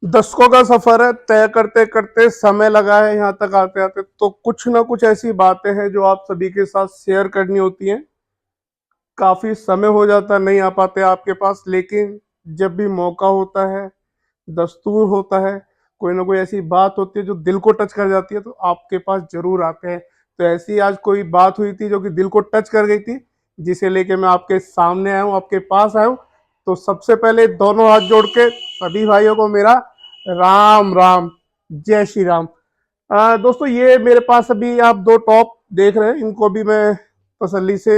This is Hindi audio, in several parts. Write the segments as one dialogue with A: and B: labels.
A: दशकों का सफर है, तय करते करते समय लगा है यहाँ तक आते आते। तो कुछ ना कुछ ऐसी बातें हैं जो आप सभी के साथ शेयर करनी होती हैं। काफी समय हो जाता नहीं आ पाते आपके पास, लेकिन जब भी मौका होता है, दस्तूर होता है, कोई ना कोई ऐसी बात होती है जो दिल को टच कर जाती है, तो आपके पास जरूर आते हैं। तो ऐसी आज कोई बात हुई थी जो कि दिल को टच कर गई थी, जिसे लेके मैं आपके सामने आया हूँ, आपके पास आया हूँ। तो सबसे पहले दोनों हाथ जोड़ के सभी भाइयों को मेरा राम राम, जय श्री राम। दोस्तों, ये मेरे पास अभी आप दो टॉप देख रहे हैं, इनको भी मैं तसल्ली से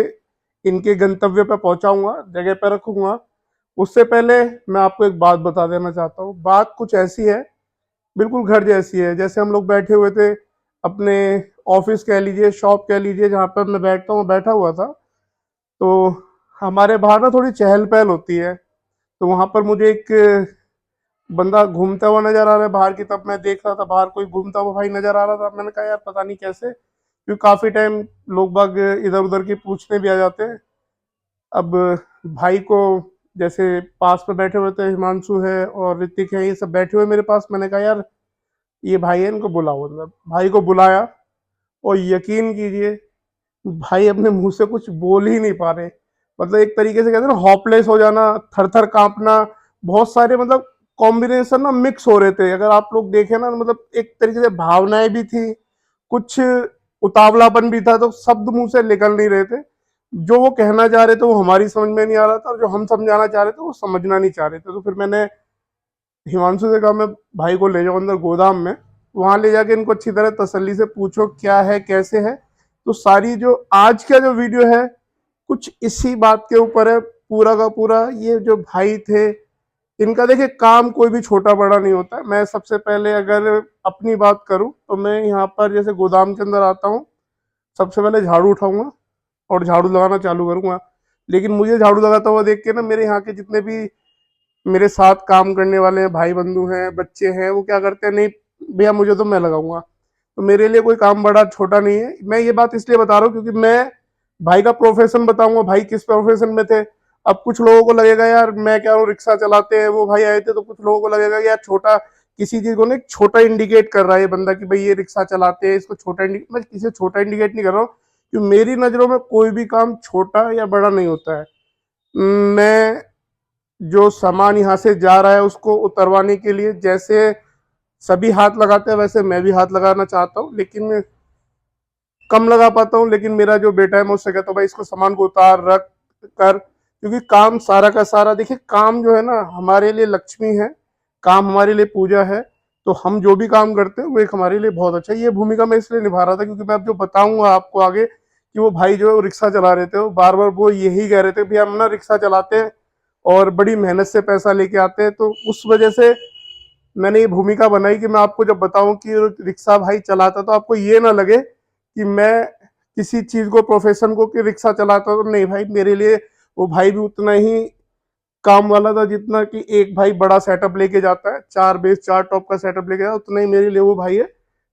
A: इनके गंतव्य पर पहुंचाऊंगा, जगह पर रखूंगा। उससे पहले मैं आपको एक बात बता देना चाहता हूँ। बात कुछ ऐसी है, बिल्कुल घर जैसी है। जैसे हम लोग बैठे हुए थे अपने ऑफिस कह लीजिए, शॉप कह लीजिए, जहाँ पर मैं बैठता हूँ, बैठा हुआ था। तो हमारे बाहर ना थोड़ी चहल पहल होती है। तो वहां पर मुझे एक बंदा घूमता हुआ नजर आ रहा है बाहर की। तब मैं देख रहा था बाहर कोई घूमता हुआ भाई नजर आ रहा था। मैंने कहा यार पता नहीं कैसे, क्योंकि काफी टाइम लोग बाग इधर उधर की पूछने भी आ जाते हैं। अब भाई को, जैसे पास में बैठे हुए थे, हिमांशु है और ऋतिक है, ये सब बैठे हुए मेरे पास। मैंने कहा यार ये भाई है, इनको बुलाओ अंदर। भाई को बुलाया, और यकीन कीजिए भाई अपने मुंह से कुछ बोल ही नहीं पा रहे। मतलब एक तरीके से कहते हैं ना, हॉपलेस हो जाना, थर थर कांपना। बहुत सारे मतलब कॉम्बिनेशन ना मिक्स हो रहे थे। अगर आप लोग देखें ना, मतलब एक तरीके से भावनाएं भी थी, कुछ उतावलापन भी था। तो शब्द मुंह से निकल नहीं रहे थे। जो वो कहना चाह रहे थे वो हमारी समझ में नहीं आ रहा था, और जो हम समझाना चाह रहे थे वो समझना नहीं चाह रहे थे। तो फिर मैंने हिमांशु से कहा मैं भाई को ले जाऊं अंदर गोदाम में, वहां ले जाके इनको अच्छी तरह तसल्ली से पूछो क्या है कैसे है। तो सारी जो आज का जो वीडियो है, कुछ इसी बात के ऊपर है पूरा का पूरा। ये जो भाई थे, इनका देखिए काम कोई भी छोटा बड़ा नहीं होता। मैं सबसे पहले अगर अपनी बात करूं, तो मैं यहाँ पर जैसे गोदाम के अंदर आता हूँ, सबसे पहले झाड़ू उठाऊंगा और झाड़ू लगाना चालू करूंगा। लेकिन मुझे झाड़ू लगाता हुआ देख के ना, मेरे यहाँ के जितने भी मेरे साथ काम करने वाले हैं, भाई बंधु हैं, बच्चे हैं, वो क्या करते हैं, नहीं भैया मुझे तो मैं लगाऊंगा। तो मेरे लिए कोई काम बड़ा छोटा नहीं है। मैं ये बात इसलिए बता रहा हूँ क्योंकि मैं भाई का प्रोफेशन बताऊंगा, भाई किस प्रोफेशन में थे। अब कुछ लोगों को लगेगा यार मैं क्या हूँ, रिक्शा चलाते हैं वो भाई आए थे। तो कुछ लोगों को लगेगा यार छोटा, किसी चीज को ना छोटा इंडिकेट कर रहा है ये बंदा कि भाई ये रिक्शा चलाते हैं, इसको छोटा इंडिकेट। मैं किसी को छोटा इंडिकेट नहीं कर रहा हूँ, क्योंकि मेरी नजरों में कोई भी काम छोटा या बड़ा नहीं होता है। मैं जो सामान यहाँ से जा रहा है उसको उतरवाने के लिए जैसे सभी हाथ लगाते हैं, वैसे मैं भी हाथ लगाना चाहता हूँ, लेकिन कम लगा पाता हूँ। लेकिन मेरा जो बेटा है, मैं उससे कहता हूँ भाई इसको सामान को उतार रख कर, क्योंकि काम सारा का सारा, देखिए काम जो है ना हमारे लिए लक्ष्मी है, काम हमारे लिए पूजा है। तो हम जो भी काम करते हैं वो एक हमारे लिए बहुत अच्छा है। ये भूमिका मैं इसलिए निभा रहा था क्योंकि मैं अब जो बताऊंगा आपको आगे, कि वो भाई जो रिक्शा चला रहे थे, वो बार बार वो यही कह रहे थे भैया हम ना रिक्शा चलाते हैं और बड़ी मेहनत से पैसा लेके आते हैं। तो उस वजह से मैंने ये भूमिका बनाई कि मैं आपको जब बताऊं कि रिक्शा भाई चलाता, तो आपको ये ना लगे कि मैं किसी चीज को, प्रोफेशन को, कि रिक्शा चलाता। तो नहीं भाई, मेरे लिए वो भाई भी उतना ही काम वाला था जितना कि एक भाई बड़ा सेटअप लेके जाता है, 4 बेस 4 टॉप का सेटअप लेके जाता, उतना ही मेरे लिए वो भाई है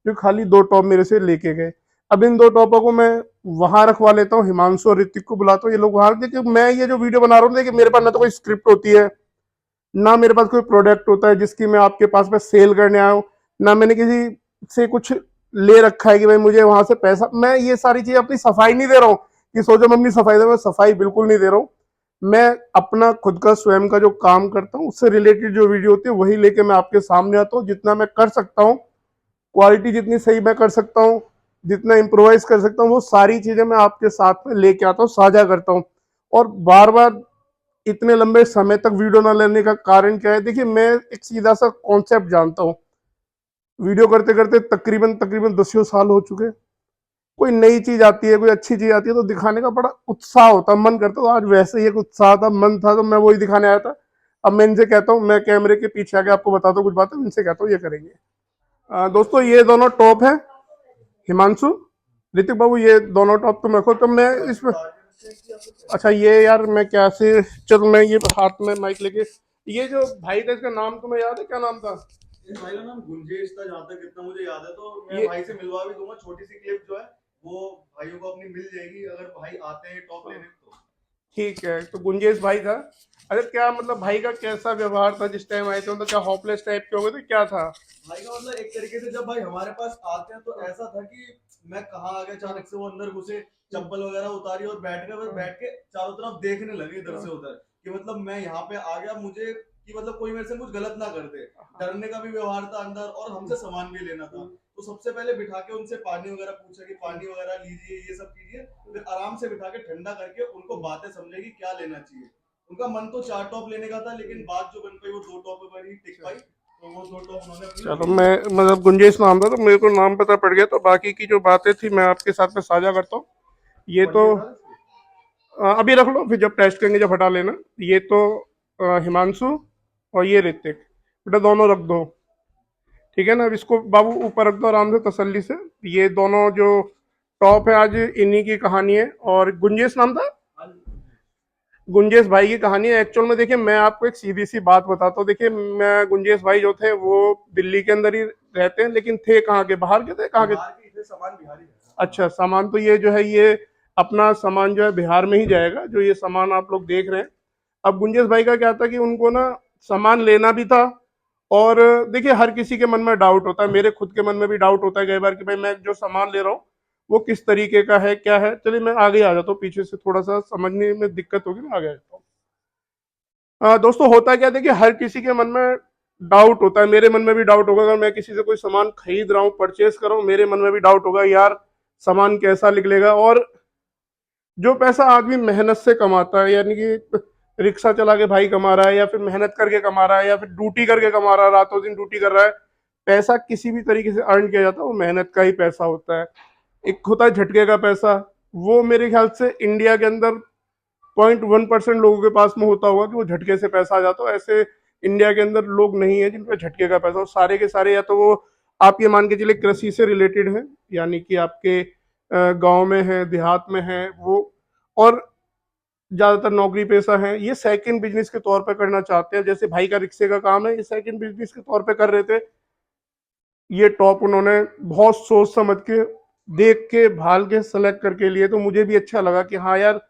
A: जो खाली 2 टॉप मेरे से लेके गए। अब इन 2 टॉपों को मैं वहां रखवा लेता हूँ, हिमांशु और ऋतिक को बुलाता हूँ, ये लोग वहां। देखिए मैं ये जो वीडियो बना रहा हूँ, देखिए मेरे पास ना तो कोई स्क्रिप्ट होती है, ना मेरे पास कोई प्रोडक्ट होता है जिसकी मैं आपके पास में सेल करने आया हूँ, ना मैंने किसी से कुछ ले रखा है कि भाई मुझे वहां से पैसा। मैं ये सारी चीज अपनी सफाई नहीं दे रहा हूँ कि सोचो मैं अपनी सफाई दे रहा हूँ, सफाई बिल्कुल नहीं दे रहा हूँ। मैं अपना खुद का स्वयं का जो काम करता हूँ उससे रिलेटेड जो वीडियो होती है वही लेके मैं आपके सामने आता हूँ। जितना मैं कर सकता हूँ, क्वालिटी जितनी सही मैं कर सकता हूँ, जितना इम्प्रोवाइज कर सकता हूँ, वो सारी चीजें मैं आपके साथ में लेके आता हूँ, साझा करता हूँ। और बार बार इतने लंबे समय तक वीडियो ना लेने का कारण क्या है, देखिए मैं एक सीधा सा कॉन्सेप्ट जानता हूँ। वीडियो करते करते तकरीबन तकरीबन 10 साल हो चुके। कोई नई चीज आती है, कोई अच्छी चीज आती है, तो दिखाने का बड़ा उत्साह होता है, मन करता है। तो आज वैसे ही एक उत्साह था, मन था, तो मैं वही दिखाने आया था। अब मैं इनसे कहता हूँ, मैं कैमरे के पीछे आके आपको बताता हूँ कुछ बातें, इनसे कहता हूँ ये करेंगे। दोस्तों ये दोनों टॉप है, हिमांशु, ऋतिक बाबू, ये दोनों टॉप तुम रखो। तो मैं इसमें, अच्छा ये यार मैं क्या से, चल मैं ये हाथ में माइक लेके, ये जो भाई था इसका नाम तुम्हें याद है, क्या नाम था?
B: इस भाई का नाम गुंजेश था, जहाँ तक इतना मुझे याद है। तो मैं
A: ये
B: भाई से मिलवा भी दूंगा, छोटी सी क्लिप जो है वो भाइयों को अपनी मिल जाएगी, अगर भाई आते हैं टॉप लेने तो।
A: ठीक है, तो गुंजेश भाई था। अरे क्या मतलब भाई का कैसा व्यवहार था जिस टाइम आए थे, मतलब क्या होपलेस टाइप के हो गए थे, क्या था?
B: भाई का मतलब एक तरीके से जब भाई हमारे पास आते हैं तो ऐसा था कि मैं कहाँ आ गया, अचानक से वो अंदर घुसे, चप्पल वगैरह उतारी और बैठ गए, बस बैठ के चारों तरफ देखने लगे इधर से उधर कि मतलब मैं यहाँ पे आ गया, मुझे कि मतलब कोई मेरे से कुछ गलत ना कर दे। डरने का भी व्यवहार था अंदर, और हमसे सामान भी लेना था। तो सबसे पहले बिठा के उनसे पानी वगैरह पूछा कि पानी वगैरह लीजिए, ये सब कीजिए। फिर आराम से बिठा के ठंडा करके उनको बातें समझे कि क्या लेना चाहिए। उनका मन तो 4 टॉप लेने का था, लेकिन बात जो बन पाई वो 2 टॉप पर ही टिक पाई। तो वो 2 टॉप उन्होंने अपने
A: चलो,
B: लिए ले
A: मैं
B: ली।
A: मतलब गुंजेश नाम था तो मेरे को नाम पता पड़ गया, तो बाकी की जो बातें थी मैं आपके साथ में साझा करता हूँ। ये तो
B: पढ़िए सर इसको।
A: अभी रख लो, फिर जब टेस्ट करेंगे जब हटा लेना। ये तो हिमांशु और ये ऋतिक, बेटा दोनों रख दो। ठीक है ना, अब इसको बाबू ऊपर रख दो आराम से तसल्ली से। ये दोनों जो टॉप है आज इन्हीं की कहानी है। और गुंजेश नाम था,
B: हाँ जी।
A: गुंजेश भाई की कहानी है। एक्चुअल में देखिए मैं आपको एक सीधी सी बात बताता हूँ। देखिए मैं, गुंजेश भाई जो थे वो दिल्ली के अंदर ही रहते हैं, लेकिन थे कहाँ के, बाहर के थे, कहाँ के?
B: बिहार के थे, सामान बिहारी है।
A: अच्छा, सामान तो ये जो है ये अपना सामान जो है बिहार में ही जाएगा, जो ये सामान आप लोग देख रहे हैं। अब गुंजेश भाई का क्या था कि उनको ना सामान लेना भी था। और देखिए हर किसी के मन में डाउट होता है, मेरे खुद के मन में भी डाउट होता है कई बार कि भाई मैं जो सामान ले रहा हूँ वो किस तरीके का है, क्या है। चलिए मैं आगे आ जाता हूँ, पीछे से थोड़ा सा समझने में दिक्कत होगी, मैं आगे आ जाता हूँ। दोस्तों होता क्या है, देखिए हर किसी के मन में डाउट होता है, मेरे मन में भी डाउट होगा। अगर मैं किसी से कोई सामान खरीद रहा हूँ, परचेस कर रहा हूँ, मेरे मन में भी डाउट होगा यार सामान कैसा निकलेगा। और जो पैसा आदमी मेहनत से कमाता है, यानी कि रिक्शा चला के भाई कमा रहा है, या फिर मेहनत करके कमा रहा है, या फिर ड्यूटी करके कमा रहा है, रातों दिन ड्यूटी कर रहा है, पैसा किसी भी तरीके से अर्न किया जाता है वो मेहनत का ही पैसा होता है। एक होता है झटके का पैसा, वो मेरे ख्याल से इंडिया के अंदर 0.1% लोगों के पास में होता होगा कि वो झटके से पैसा आ जाता हो। ऐसे इंडिया के अंदर लोग नहीं है जिन पे झटके का पैसा हो। सारे के सारे या तो वो आप ये मान के चलिए कृषि से रिलेटेड है, यानी कि आपके गांव में है, देहात में है वो, और ज्यादातर नौकरी पेशा है। ये सेकंड बिजनेस के तौर पे करना चाहते हैं, जैसे भाई का रिक्शे का काम है, ये सेकंड बिजनेस के तौर पे कर रहे थे। ये टॉप उन्होंने बहुत सोच समझ के, देख के, भाल के सेलेक्ट करके लिए, तो मुझे भी अच्छा लगा कि हाँ यार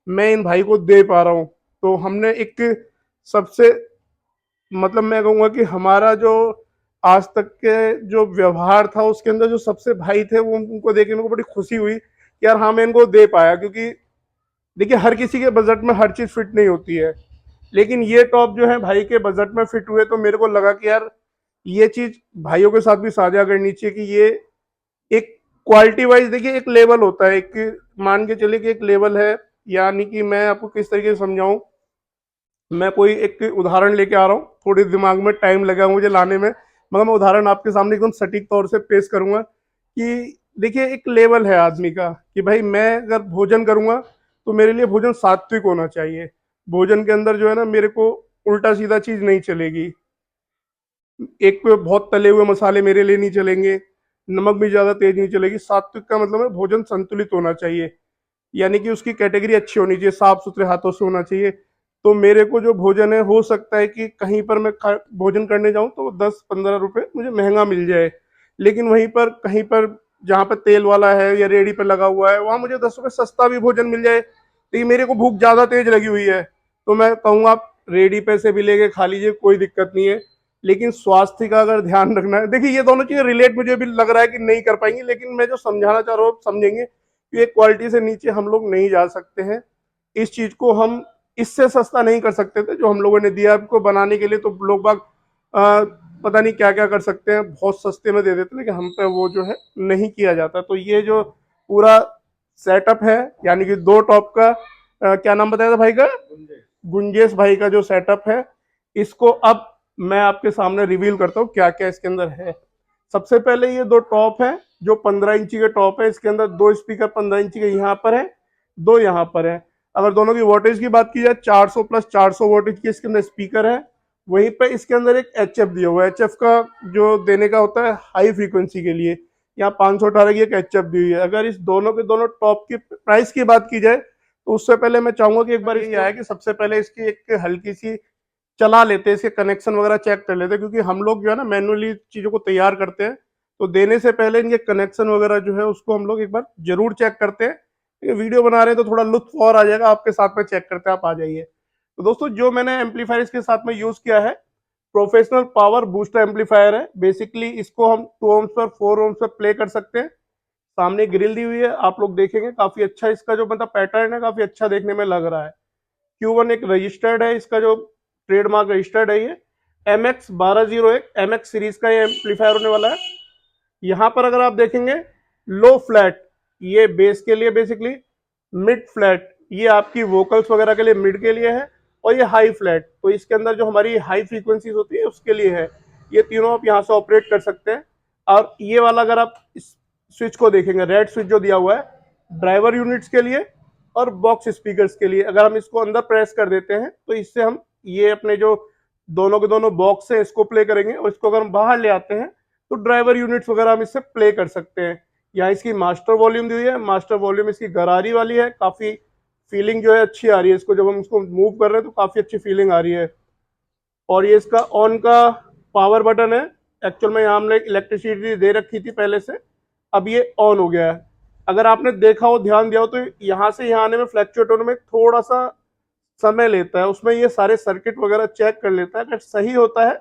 A: मैं इन भाई को दे पा रहा हूँ। तो हमने एक सबसे, मतलब मैं कहूँगा कि हमारा जो आज तक के जो व्यवहार था उसके अंदर जो सबसे भाई थे वो, उनको देख के मेरे को बड़ी खुशी हुई कि यार हाँ मैं इनको दे पाया। क्योंकि देखिए हर किसी के बजट में हर चीज़ फिट नहीं होती है, लेकिन ये टॉप जो है भाई के बजट में फिट हुए, तो मेरे को लगा कि यार ये चीज़ भाइयों के साथ भी साझा करनी चाहिए कि ये एक क्वालिटी वाइज, देखिए एक लेवल होता है, एक मान के चलिए कि एक लेवल है। यानी कि मैं आपको किस तरीके से समझाऊं, मैं कोई एक उदाहरण लेके आ रहा हूँ, थोड़ी दिमाग में टाइम लगा मुझे लाने में, मगर मैं उदाहरण आपके सामने एकदम सटीक तौर से पेश करूंगा कि देखिए एक लेवल है आदमी का कि भाई मैं अगर भोजन करूंगा तो मेरे लिए भोजन सात्विक होना चाहिए। भोजन के अंदर जो है ना मेरे को उल्टा सीधा चीज नहीं चलेगी। एक पे बहुत तले हुए मसाले मेरे लिए नहीं चलेंगे, नमक भी ज्यादा तेज नहीं चलेगी। सात्विक का मतलब है भोजन संतुलित होना चाहिए, यानी कि उसकी कैटेगरी अच्छी होनी चाहिए, साफ सुथरे हाथों से होना चाहिए। तो मेरे को जो भोजन है, हो सकता है कि कहीं पर मैं भोजन करने जाऊं तो 10-15 रुपए मुझे महंगा मिल जाए, लेकिन वहीं पर कहीं पर जहाँ पर तेल वाला है या रेडी पर लगा हुआ है वहां मुझे 10 रुपए सस्ता भी भोजन मिल जाए। लेकिन मेरे को भूख ज्यादा तेज लगी हुई है, तो मैं कहूँगा आप रेडी पे से भी लेके खा लीजिए, कोई दिक्कत नहीं है। लेकिन स्वास्थ्य का अगर ध्यान रखना है, देखिए ये दोनों चीजें रिलेट मुझे भी लग रहा है कि नहीं कर पाएंगी, लेकिन मैं जो समझाना चाह रहा हूँ आप समझेंगे कि एक क्वालिटी से नीचे हम लोग नहीं जा सकते हैं। इस चीज को हम इससे सस्ता नहीं कर सकते थे जो हम लोगों ने दिया आपको बनाने के लिए। तो लोग बाग पता नहीं क्या क्या कर सकते हैं, बहुत सस्ते में दे देते, लेकिन हम पे वो जो है नहीं किया जाता। तो ये जो पूरा सेटअप है, यानी कि दो टॉप का क्या नाम बताया था भाई का,
B: गुंजेश।
A: गुंजेश भाई का जो सेटअप है, इसको अब मैं आपके सामने रिवील करता हूँ क्या क्या इसके अंदर है। सबसे पहले ये दो टॉप है जो 15 इंची के टॉप है। इसके अंदर दो स्पीकर 15 इंची के यहाँ पर है, दो यहाँ पर है। अगर दोनों की वोल्टेज की बात की जाए, 400 प्लस 400 वोल्टेज की इसके अंदर स्पीकर है। वहीं पे इसके अंदर एक एच एफ दिया हुआ है, एच एफ का जो देने का होता है हाई फ्रीक्वेंसी के लिए, यहाँ 518 की एक एच एफ दी हुई है। अगर इस दोनों के दोनों टॉप की प्राइस की बात की जाए तो उससे पहले मैं चाहूंगा कि एक बार ये आया कि सबसे पहले इसकी एक हल्की सी चला लेते हैं, इसके कनेक्शन वगैरह चेक कर लेते हैं, क्योंकि हम लोग जो है ना मैनुअली चीज़ों को तैयार करते हैं, तो देने से पहले इनके कनेक्शन वगैरह जो है उसको हम लोग एक बार जरूर चेक करते हैं ये वीडियो बना रहे हैं तो थोड़ा लुत्फ और आ जाएगा, आपके साथ में चेक करते हैं, आप आ जाइए। तो दोस्तों जो मैंने एम्पलीफायर इसके साथ में यूज किया है, प्रोफेशनल पावर बूस्टर एम्पलीफायर है। बेसिकली इसको हम 2 ohms पर 4 ohms पर प्ले कर सकते हैं। सामने ग्रिल दी हुई है, आप लोग देखेंगे काफी अच्छा इसका जो मतलब पैटर्न है, काफी अच्छा देखने में लग रहा है। Q1 एक रजिस्टर्ड है, इसका जो ट्रेडमार्क रजिस्टर्ड है ये MX1201 MX सीरीज का ये एम्पलीफायर होने वाला है। यहाँ पर अगर आप देखेंगे लो फ्लैट ये बेस के लिए बेसिकली, मिड फ्लैट ये आपकी वोकल्स वगैरह के लिए मिड के लिए है, और ये हाई फ्लैट तो इसके अंदर जो हमारी हाई फ्रीक्वेंसीज होती है उसके लिए है। ये तीनों आप यहाँ से ऑपरेट कर सकते हैं। और ये वाला अगर आप इस स्विच को देखेंगे, रेड स्विच जो दिया हुआ है ड्राइवर यूनिट्स के लिए और बॉक्स स्पीकर्स के लिए, अगर हम इसको अंदर प्रेस कर देते हैं तो इससे हम ये अपने जो दोनों के दोनों बॉक्स है इसको प्ले करेंगे, और इसको अगर हम बाहर ले आते हैं तो ड्राइवर यूनिट्स वगैरह हम इससे प्ले कर सकते हैं। यहाँ इसकी मास्टर वॉल्यूम दी हुई है, मास्टर वॉल्यूम इसकी गरारी वाली है, काफी फीलिंग जो है अच्छी आ रही है इसको, जब हम इसको मूव कर रहे हैं तो काफी अच्छी फीलिंग आ रही है। और ये इसका ऑन का पावर बटन है। एक्चुअल में यहाँ हमने इलेक्ट्रिसिटी दे रखी थी पहले से, अब ये ऑन हो गया है। अगर आपने देखा हो, ध्यान दिया हो, तो यहाँ से यहाँ आने में फ्लैक्चुएट होने में थोड़ा सा समय लेता है, उसमें ये सारे सर्किट वगैरह चेक कर लेता है। अगर सही होता है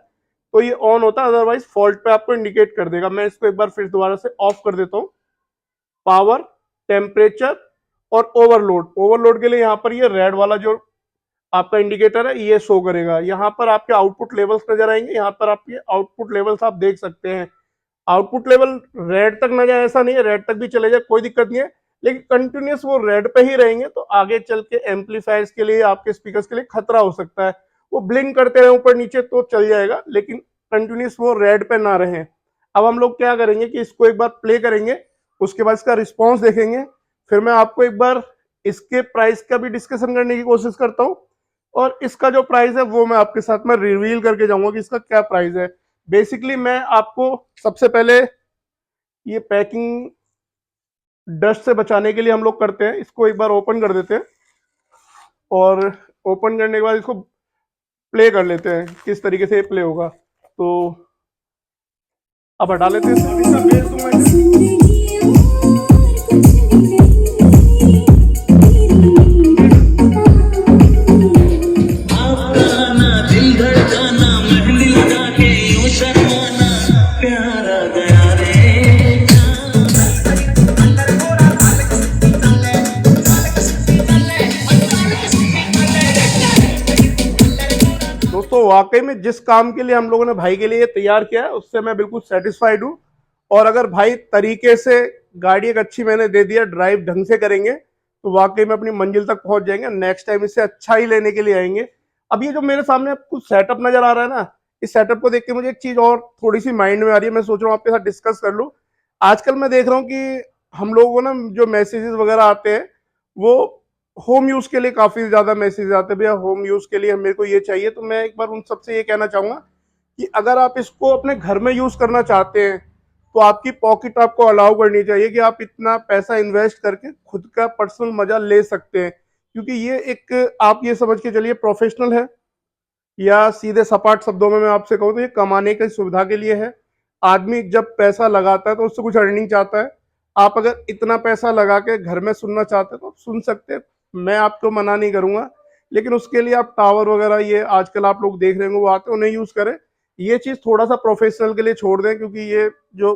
A: तो ये ऑन होता है, अदरवाइज फॉल्ट पे आपको इंडिकेट कर देगा। मैं इसको एक बार फिर दोबारा से ऑफ कर देता हूँ। पावर, टेम्परेचर और ओवरलोड, ओवरलोड के लिए यहाँ पर ये रेड वाला जो आपका इंडिकेटर है ये शो करेगा। यहाँ पर आपके आउटपुट लेवल्स नजर आएंगे, यहाँ पर आपके आउटपुट लेवल्स आप देख सकते हैं। आउटपुट लेवल रेड तक ना जाए ऐसा नहीं है, रेड तक भी चले जाए कोई दिक्कत नहीं है, लेकिन कंटिन्यूस वो रेड पे ही रहेंगे तो आगे चल के एम्पलीफायर्स के लिए, आपके स्पीकर्स के लिए खतरा हो सकता है। वो ब्लिंक करते रहे ऊपर नीचे तो चल जाएगा, लेकिन कंटिन्यूस वो रेड पे ना रहे। अब हम लोग क्या करेंगे कि इसको एक बार प्ले करेंगे, उसके बाद इसका रिस्पॉन्स देखेंगे, फिर मैं आपको एक बार इसके प्राइस का भी डिस्कशन करने की कोशिश करता हूँ, और इसका जो प्राइस है वो मैं आपके साथ में रिवील करके जाऊंगा कि इसका क्या प्राइस है। बेसिकली मैं आपको सबसे पहले ये पैकिंग डस्ट से बचाने के लिए हम लोग करते हैं, इसको एक बार ओपन कर देते हैं, और ओपन करने के बाद इसको प्ले कर लेते हैं किस तरीके से ये प्ले होगा। तो अब हटा लेते हैं इसका बेस दूंगा इसे। दोस्तों वाकई में जिस काम के लिए हम लोगों ने भाई के लिए तैयार किया है उससे मैं बिल्कुल सेटिस्फाइड हूँ। और अगर भाई तरीके से गाड़ी एक अच्छी मैंने दे दिया, ड्राइव ढंग से करेंगे तो वाकई में अपनी मंजिल तक पहुंच जाएंगे। नेक्स्ट टाइम इससे अच्छा ही लेने के लिए आएंगे। अब ये जो मेरे सामने कुछ सेटअप नजर आ रहा है ना, इस सेटअप को देख के मुझे एक चीज और थोड़ी सी माइंड में आ रही है, मैं सोच रहा हूँ आपके साथ डिस्कस कर लूँ। आजकल मैं देख रहा हूँ कि हम लोगों को ना जो मैसेजेस वगैरह आते हैं वो होम यूज के लिए काफी ज्यादा मैसेज आते हैं, भैया होम यूज के लिए मेरे को ये चाहिए। तो मैं एक बार उन सबसे ये कहना चाहूंगा कि अगर आप इसको अपने घर में यूज करना चाहते हैं तो आपकी पॉकेट आपको अलाउ करनी चाहिए कि आप इतना पैसा इन्वेस्ट करके खुद का पर्सनल मजा ले सकते हैं। क्योंकि ये एक आप ये समझ के चलिए प्रोफेशनल है, या सीधे सपाट शब्दों में मैं आपसे कहूँ तो ये कमाने की सुविधा के लिए है। आदमी जब पैसा लगाता है तो उससे कुछ अर्निंग चाहता है। आप अगर इतना पैसा लगा के घर में सुनना चाहते हैं तो आप सुन सकते हैं, मैं आपको मना नहीं करूंगा। लेकिन उसके लिए आप टावर वगैरह ये आजकल आप लोग देख रहे होंगे वो आते हैं, उन्हें यूज करें। ये चीज थोड़ा सा प्रोफेशनल के लिए छोड़ दें, क्योंकि ये जो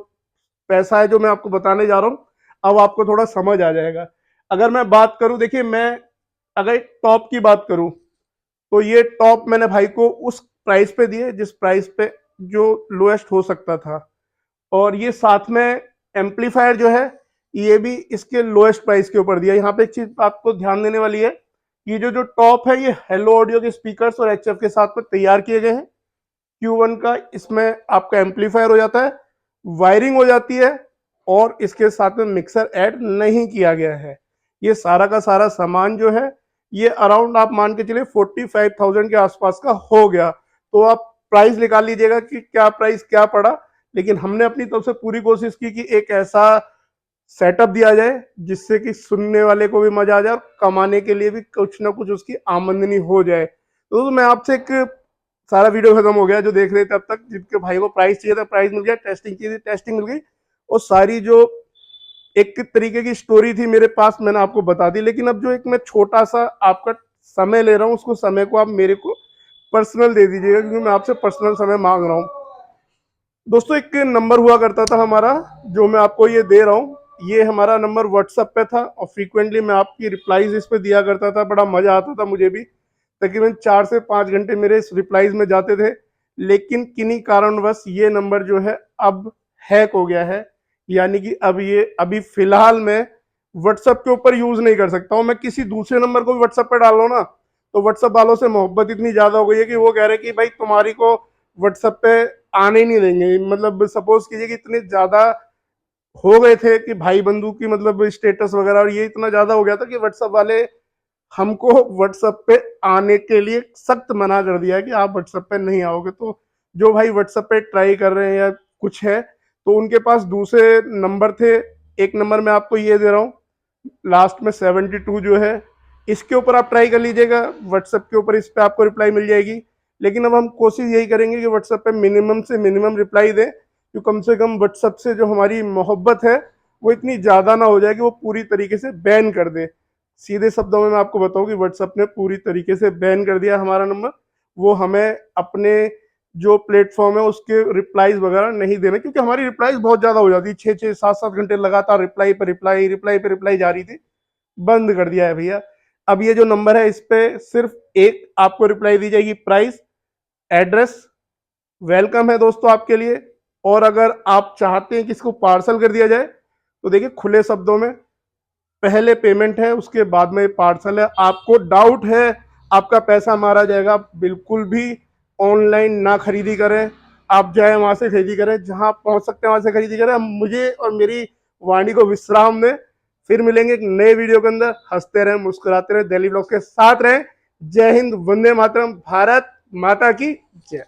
A: पैसा है जो मैं आपको बताने जा रहा हूँ अब आपको थोड़ा समझ आ जाएगा। अगर मैं बात करूं, देखिए मैं अगर टॉप की बात करूं तो ये टॉप मैंने भाई को उस प्राइस पे दिए जिस प्राइस पे जो लोएस्ट हो सकता था। और ये साथ में एम्पलीफायर जो है ये भी इसके लोएस्ट प्राइस के ऊपर दिया। यहाँ पे एक चीज आपको ध्यान देने वाली है, ये जो जो टॉप है ये हेलो ऑडियो के स्पीकर्स और एचएफ के साथ में तैयार किए गए हैं। Q1 का इसमें आपका एम्पलीफायर हो जाता है, वायरिंग हो जाती है, और इसके साथ में मिक्सर ऐड नहीं किया गया है। ये सारा का सारा सामान जो है ये अराउंड आप मान के चलिए 45,000 के आसपास का हो गया। तो आप प्राइस निकाल लीजिएगा कि क्या प्राइस क्या पड़ा। लेकिन हमने अपनी तरफ से पूरी कोशिश की कि एक ऐसा सेटअप दिया जाए जिससे कि सुनने वाले को भी मजा आ जाए और कमाने के लिए भी कुछ ना कुछ उसकी आमदनी हो जाए। तो मैं आपसे एक सारा वीडियो खत्म हो गया, जो देख रहे थे अब तक, जिनके भाई को प्राइस चाहिए था प्राइस मिल गया, टेस्टिंग चाहिए थी टेस्टिंग मिल गई, और सारी जो एक तरीके की स्टोरी थी मेरे पास, मैंने आपको बता दी। लेकिन अब जो एक मैं छोटा सा आपका समय ले रहा हूँ, उसको समय को आप मेरे को पर्सनल दे दीजिएगा, क्योंकि मैं आपसे पर्सनल समय मांग रहा हूँ। दोस्तों एक नंबर हुआ करता था हमारा, जो मैं आपको ये दे रहा हूँ, ये हमारा नंबर व्हाट्सएप पे था, और फ्रीक्वेंटली मैं आपकी रिप्लाईज इस पे दिया करता था। बड़ा मजा आता था मुझे भी, तकरीबन 4 से 5 घंटे मेरे इस रिप्लाईज में जाते थे। लेकिन किन्हीं कारणवश ये नंबर जो है अब हैक हो गया है, यानी कि अब ये अभी फिलहाल मैं व्हाट्सएप के ऊपर यूज नहीं कर सकता हूँ। मैं किसी दूसरे नंबर को भी व्हाट्सएप पे डाल लो ना, तो व्हाट्सएप वालों से मोहब्बत इतनी ज्यादा हो गई है कि वो कह रहे हैं कि भाई तुम्हारी को व्हाट्सएप पे आने ही नहीं देंगे। मतलब सपोज कीजिए कि इतने ज्यादा हो गए थे कि भाई बंधु की मतलब स्टेटस वगैरह, और ये इतना ज्यादा हो गया था कि व्हाट्सएप वाले हमको व्हाट्सएप पे आने के लिए सख्त मना कर दिया है कि आप व्हाट्सएप पे नहीं आओगे। तो जो भाई व्हाट्सएप पे ट्राई कर रहे हैं या कुछ है, तो उनके पास दूसरे नंबर थे। एक नंबर मैं आपको ये दे रहा हूँ, लास्ट में 72 जो है, इसके ऊपर आप ट्राई कर लीजिएगा। व्हाट्सएप के ऊपर इस पे आपको रिप्लाई मिल जाएगी। लेकिन अब हम कोशिश यही करेंगे कि व्हाट्सएप पे मिनिमम से मिनिमम रिप्लाई दें, कि कम से कम व्हाट्सएप से जो हमारी मोहब्बत है वो इतनी ज़्यादा ना हो जाए कि वो पूरी तरीके से बैन कर दे। सीधे शब्दों में मैं आपको बताऊं कि व्हाट्सएप ने पूरी तरीके से बैन कर दिया हमारा नंबर। वो हमें अपने जो प्लेटफॉर्म है उसके रिप्लाईज वगैरह नहीं देना, क्योंकि हमारी रिप्लाईज बहुत ज़्यादा हो जाती है। 6-6 7-7 घंटे लगातार रिप्लाई पर रिप्लाई, रिप्लाई पर रिप्लाई जा रही थी, बंद कर दिया है भैया। अब ये जो नंबर है इस पे सिर्फ एक आपको रिप्लाई दी जाएगी, प्राइस, एड्रेस, वेलकम है दोस्तों आपके लिए। और अगर आप चाहते हैं कि इसको पार्सल कर दिया जाए, तो देखिए खुले शब्दों में, पहले पेमेंट है उसके बाद में पार्सल है। आपको डाउट है आपका पैसा मारा जाएगा, बिल्कुल भी ऑनलाइन ना खरीदी करें। आप जाए वहां से खरीदी करें, जहां पहुंच सकते हैं वहां से खरीदी करें। मुझे और मेरी वाणी को विश्राम दें। फिर मिलेंगे एक नए वीडियो के अंदर। हंसते रहें, मुस्कुराते रहें, दिल्ली ब्लॉग के साथ रहें। जय हिंद, वंदे मातरम, भारत माता की जय।